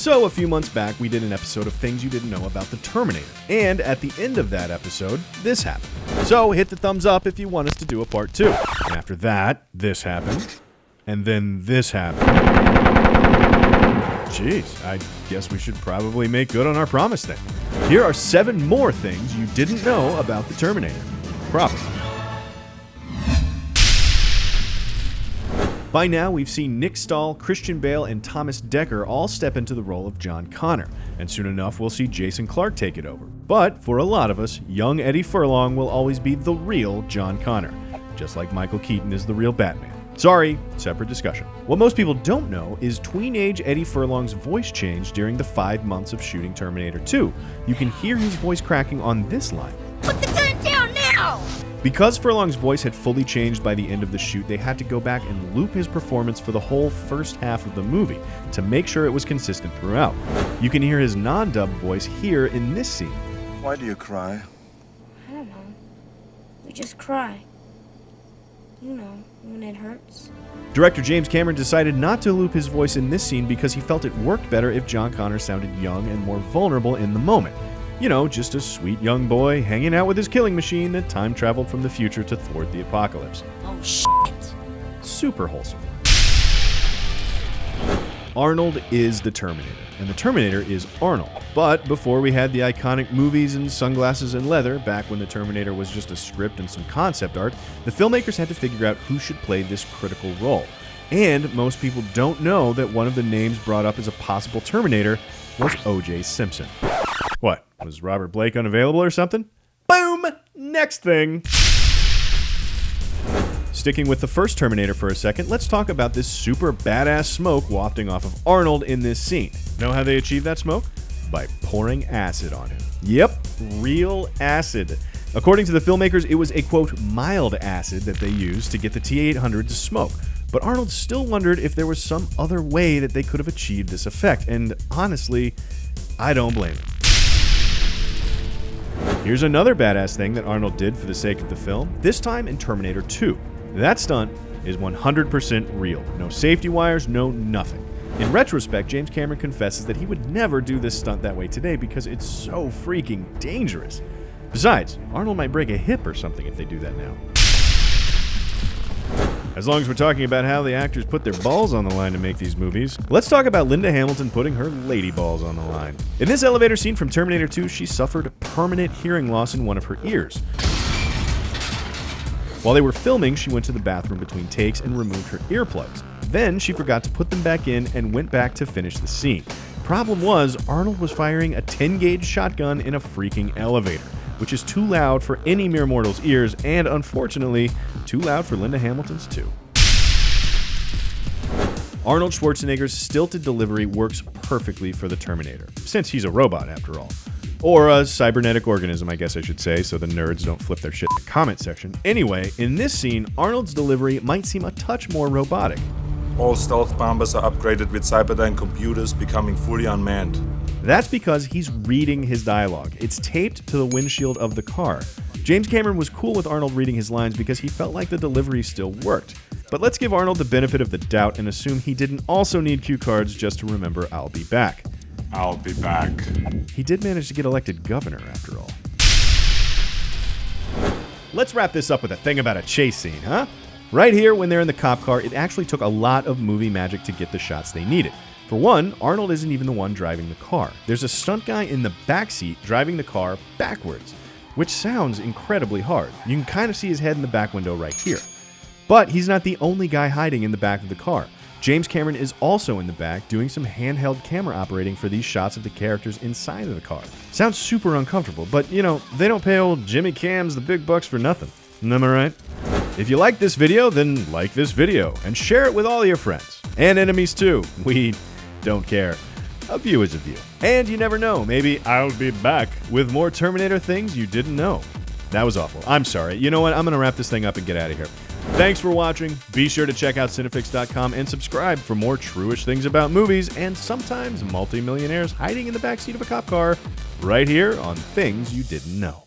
So a few months back, we did an episode of Things You Didn't Know About the Terminator. And at the end of that episode, this happened. So hit the thumbs up if you want us to do a part 2. And after that, this happened. And then this happened. Jeez, I guess we should probably make good on our promise then. Here are 7 more things you didn't know about the Terminator. Probably. By now, we've seen Nick Stahl, Christian Bale, and Thomas Dekker all step into the role of John Connor, and soon enough we'll see Jason Clarke take it over. But for a lot of us, young Eddie Furlong will always be the real John Connor, just like Michael Keaton is the real Batman. Sorry, separate discussion. What most people don't know is tween-age Eddie Furlong's voice changed during the 5 months of shooting Terminator 2. You can hear his voice cracking on this line. Put the gun down now! Because Furlong's voice had fully changed by the end of the shoot, they had to go back and loop his performance for the whole first half of the movie to make sure it was consistent throughout. You can hear his non-dubbed voice here in this scene. Why do you cry? I don't know. We just cry. You know, when it hurts. Director James Cameron decided not to loop his voice in this scene because he felt it worked better if John Connor sounded young and more vulnerable in the moment. You know, just a sweet young boy hanging out with his killing machine that time traveled from the future to thwart the apocalypse. Oh, shit. Super wholesome. Arnold is the Terminator, and the Terminator is Arnold. But before we had the iconic movies and sunglasses and leather, back when the Terminator was just a script and some concept art, the filmmakers had to figure out who should play this critical role. And most people don't know that one of the names brought up as a possible Terminator was O.J. Simpson. What, was Robert Blake unavailable or something? Boom! Next thing! Sticking with the first Terminator for a second, let's talk about this super badass smoke wafting off of Arnold in this scene. Know how they achieved that smoke? By pouring acid on him. Yep, real acid. According to the filmmakers, it was a, quote, mild acid that they used to get the T-800 to smoke. But Arnold still wondered if there was some other way that they could have achieved this effect, and honestly, I don't blame him. Here's another badass thing that Arnold did for the sake of the film, this time in Terminator 2. That stunt is 100% real. No safety wires, no nothing. In retrospect, James Cameron confesses that he would never do this stunt that way today because it's so freaking dangerous. Besides, Arnold might break a hip or something if they do that now. As long as we're talking about how the actors put their balls on the line to make these movies, let's talk about Linda Hamilton putting her lady balls on the line. In this elevator scene from Terminator 2, she suffered permanent hearing loss in one of her ears. While they were filming, she went to the bathroom between takes and removed her earplugs. Then she forgot to put them back in and went back to finish the scene. Problem was, Arnold was firing a 10-gauge shotgun in a freaking elevator, which is too loud for any mere mortal's ears, and unfortunately, too loud for Linda Hamilton's too. Arnold Schwarzenegger's stilted delivery works perfectly for the Terminator, since he's a robot after all. Or a cybernetic organism, I guess I should say, so the nerds don't flip their shit in the comment section. Anyway, in this scene, Arnold's delivery might seem a touch more robotic. All stealth bombers are upgraded with Cyberdyne computers, becoming fully unmanned. That's because he's reading his dialogue. It's taped to the windshield of the car. James Cameron was cool with Arnold reading his lines because he felt like the delivery still worked. But let's give Arnold the benefit of the doubt and assume he didn't also need cue cards just to remember "I'll be back." I'll be back. He did manage to get elected governor after all. Let's wrap this up with a thing about a chase scene, huh? Right here, when they're in the cop car, it actually took a lot of movie magic to get the shots they needed. For one, Arnold isn't even the one driving the car. There's a stunt guy in the backseat driving the car backwards, which sounds incredibly hard. You can kind of see his head in the back window right here. But he's not the only guy hiding in the back of the car. James Cameron is also in the back doing some handheld camera operating for these shots of the characters inside of the car. Sounds super uncomfortable, but you know, they don't pay old Jimmy Cams the big bucks for nothing. Am I right? If you like this video, then like this video and share it with all your friends. And enemies too. We don't care. A view is a view. And you never know, maybe I'll be back with more Terminator things you didn't know. That was awful. I'm sorry. You know what? I'm going to wrap this thing up and get out of here. Thanks for watching. Be sure to check out Cinefix.com and subscribe for more true-ish things about movies and sometimes multi-millionaires hiding in the backseat of a cop car right here on Things You Didn't Know.